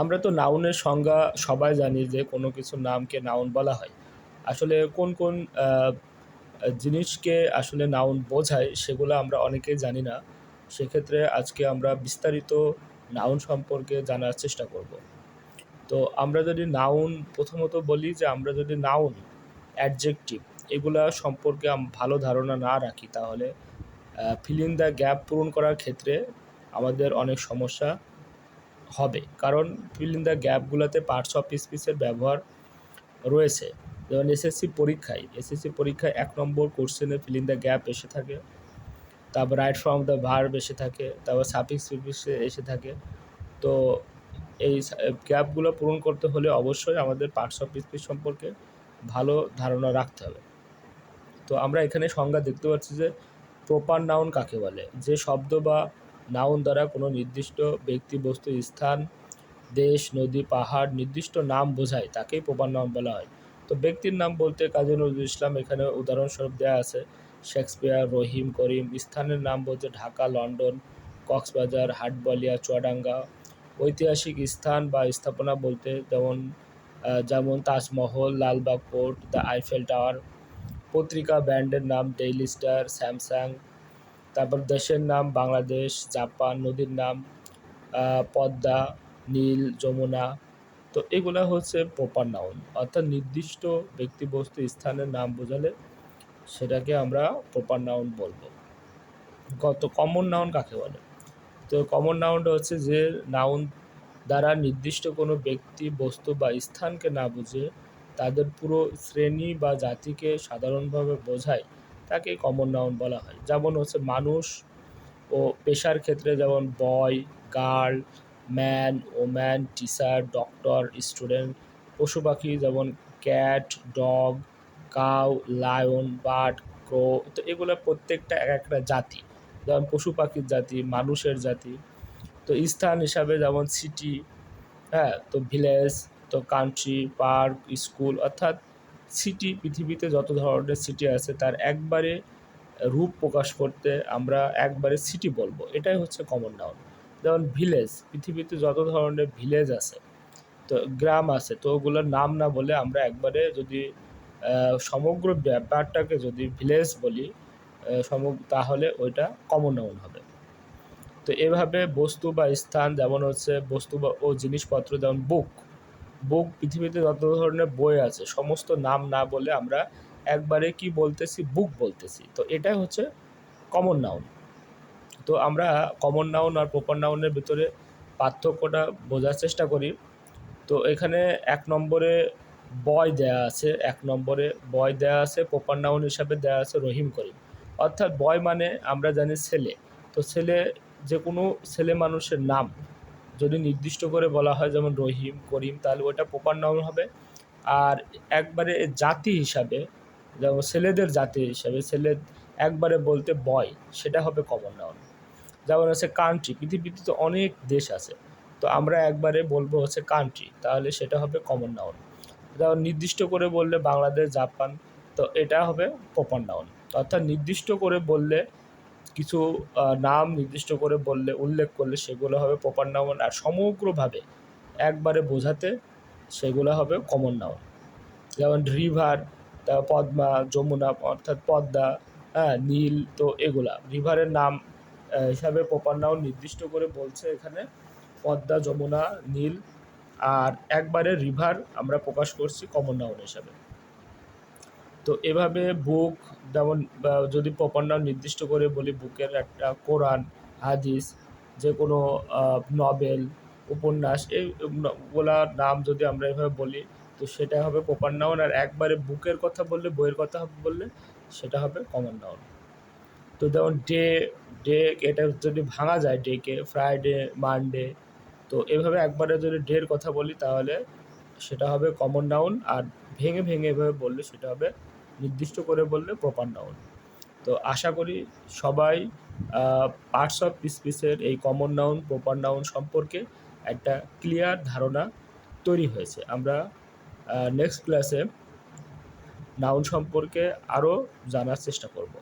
আমরা তো নাউনের সংজ্ঞা সবাই জানি যে কোনো কিছুর নামকে নাউন বলা হয়। আসলে কোন কোন জিনিসকে আসলে নাউন বোঝায় সেগুলো আমরা অনেকেই জানি না। সেক্ষেত্রে আজকে আমরা বিস্তারিত নাউন সম্পর্কে জানার চেষ্টা করব। তো আমরা যদি নাউন প্রথমত বলি যে আমরা যদি নাউন, অ্যাডজেক্টিভ এগুলা সম্পর্কে ভালো ধারণা না রাখি তাহলে ফিল ইন দ্য গ্যাপ পূরণ করার ক্ষেত্রে আমাদের অনেক সমস্যা হবে। কারণ ফিল ইন দ্য গ্যাপগুলোতে পার্টস অফ স্পিচের ব্যবহার রয়েছে। যেমন এসএসসি পরীক্ষায় ১ নম্বর কোশ্চেনে ফিল ইন দ্য গ্যাপ এসে থাকে, তারপর রাইট ফ্রম দ্য ভার্ব এসে থাকে, তারপর সাফিক্স প্রিফিক্সে এসে থাকে। তো এই গ্যাপগুলো পূরণ করতে হলে অবশ্যই আমাদের পার্টস অফ স্পিচ সম্পর্কে ভালো ধারণা রাখতে হবে। তো আমরা এখানে সংজ্ঞা দেখতে পাচ্ছি যে প্রপার নাউন কাকে বলে? যে শব্দ বা নাউন দ্বারা কোনো নির্দিষ্ট ব্যক্তি, বস্তু, স্থান, দেশ, নদী, পাহাড় নির্দিষ্ট নাম বোঝায় তাকেই প্রপার নাউন বলা হয়। তো ব্যক্তির নাম বলতে কাজী নজরুল ইসলাম এখানে উদাহরণস্বরূপ দেওয়া আছে, শেক্সপিয়ার, রহিম, করিম। স্থানের নাম বলতে ঢাকা, লন্ডন, কক্সবাজার, হাটবালিয়া, চুয়াডাঙ্গা। ঐতিহাসিক স্থান বা স্থাপনা বলতে যেমন Taj Mahal, Lalbagh fort, the Eiffel tower. পত্রিকা ব্র্যান্ডের নাম ডেইলি স্টার, স্যামসাং। তারপর দেশের নাম বাংলাদেশ, জাপান। নদীর নাম পদ্মা, নীল, যমুনা। তো এগুলা হচ্ছে প্রপার নাউন, অর্থাৎ নির্দিষ্ট ব্যক্তি, বস্তু, স্থানের নাম বোঝালে সেটাকে আমরা প্রপার নাউন বলবো। কমন নাউন কাকে বলে? তো কমন নাউনটা হচ্ছে যে নাউন দ্বারা নির্দিষ্ট কোনো ব্যক্তি, বস্তু বা স্থানকে না বুঝে তাদের পুরো শ্রেণী বা জাতিকে সাধারণভাবে বোঝায় তাকে কমন নাউন বলা হয়। যেমন হচ্ছে মানুষ ও পেশার ক্ষেত্রে যেমন boy, girl, man, woman, teacher, doctor, student. পশু পাখি যেমন cat, dog, cow, lion, bird, crow. তো এগুলো প্রত্যেকটা এক একটা জাতি, যেমন পশু পাখির জাতি, মানুষের জাতি। তো স্থান হিসাবে যেমন সিটি, হ্যাঁ, তো ভিলেজ, তো কান্ট্রি, পার্ক, স্কুল। অর্থাৎ সিটি, পৃথিবীতে যত ধরনের সিটি আছে তার একবারে রূপ প্রকাশ করতে আমরা একবারে সিটি বলবো, এটাই হচ্ছে কমন নাউন। যেমন ভিলেজ, পৃথিবীতে যত ধরনের ভিলেজ আছে, তো গ্রাম আছে, তো ওগুলোর নাম না বলে আমরা একবারে যদি সমগ্র ব্যাপারটাকে যদি ভিলেজ বলি তাহলে ওইটা কমন নাউন হবে। তো এভাবে বস্তু বা স্থান যেমন হচ্ছে বস্তু ও জিনিসপত্র, যেমন বুক পৃথিবীতে যত ধরনের বই আছে সমস্ত নাম না বলে আমরা একবারে কি বলতেছি? বুক বলতেছি। তো এটাই হচ্ছে কমন নাউন। তো আমরা কমন নাউন আর প্রপার নাউনের ভিতরে পার্থক্যটা বোঝার চেষ্টা করি। তো এখানে ১ নম্বরে বয় দেয়া আছে, প্রপার নাউন হিসাবে দেয়া আছে রহিম, করিম। অর্থাৎ বয় মানে আমরা জানি ছেলে। তো যে কোনো ছেলে মানুষের নাম যদি নির্দিষ্ট করে বলা হয় যেমন রহিম, করিম, তাহলে ওটা প্রপার নাউন হবে। আর একবারে জাতি হিসাবে, যেমন ছেলেদের জাতি হিসাবে একবারে বলতে বয়, সেটা হবে কমন নাউন। যেমন হচ্ছে কান্ট্রি, পৃথিবীতে তো অনেক দেশ আছে, তো আমরা একবারে বলবো হচ্ছে কান্ট্রি, তাহলে সেটা হবে কমন নাউন। যেমন নির্দিষ্ট করে বললে বাংলাদেশ, জাপান, তো এটা হবে প্রপার নাউন। অর্থাৎ নির্দিষ্ট করে বললে কিছু নাম নির্দিষ্ট করে বললে, উল্লেখ করলে সেগুলো হবে প্রপার নাউন, আর সমগ্রভাবে একবারে বোঝাতে সেগুলো হবে কমন নাউন। যেমন রিভার, পদ্মা, যমুনা অর্থাৎ পদ্মা, হ্যাঁ, নীল। তো এগুলা রিভারের নাম হিসাবে প্রপার নাউন নির্দিষ্ট করে বলছে এখানে পদ্মা, যমুনা, নীল। আর একবারে রিভার আমরা প্রকাশ করছি কমন নাউন হিসাবে। তো এভাবে বুক, যেমন যদি প্রপার নাউন নির্দিষ্ট করে বলি, বুকের একটা কোরআন, হাদিস, যে কোনো নভেল, উপন্যাস, এইগুলার নাম যদি আমরা এভাবে বলি তো সেটা হবে প্রপার নাউন। আর একবারে বুকের কথা বললে, বইয়ের কথা বললে সেটা হবে কমন নাউন। তো যেমন ডে, এটা যদি ভাঙা যায় ডেকে, ফ্রাইডে, মানডে। তো এভাবে একবারে যদি ডের কথা বলি তাহলে সেটা হবে কমন নাউন, আর ভেঙে ভেঙে এভাবে বললে সেটা হবে নির্দিষ্ট করে বললে প্রপার নাউন। তো আশা করি সবাই পার্টস অফ স্পিচের এই কমন নাউন, প্রপার নাউন সম্পর্কে একটা ক্লিয়ার ধারণা তৈরি হয়েছে। আমরা নেক্সট ক্লাসে নাউন সম্পর্কে আরও জানার চেষ্টা করব।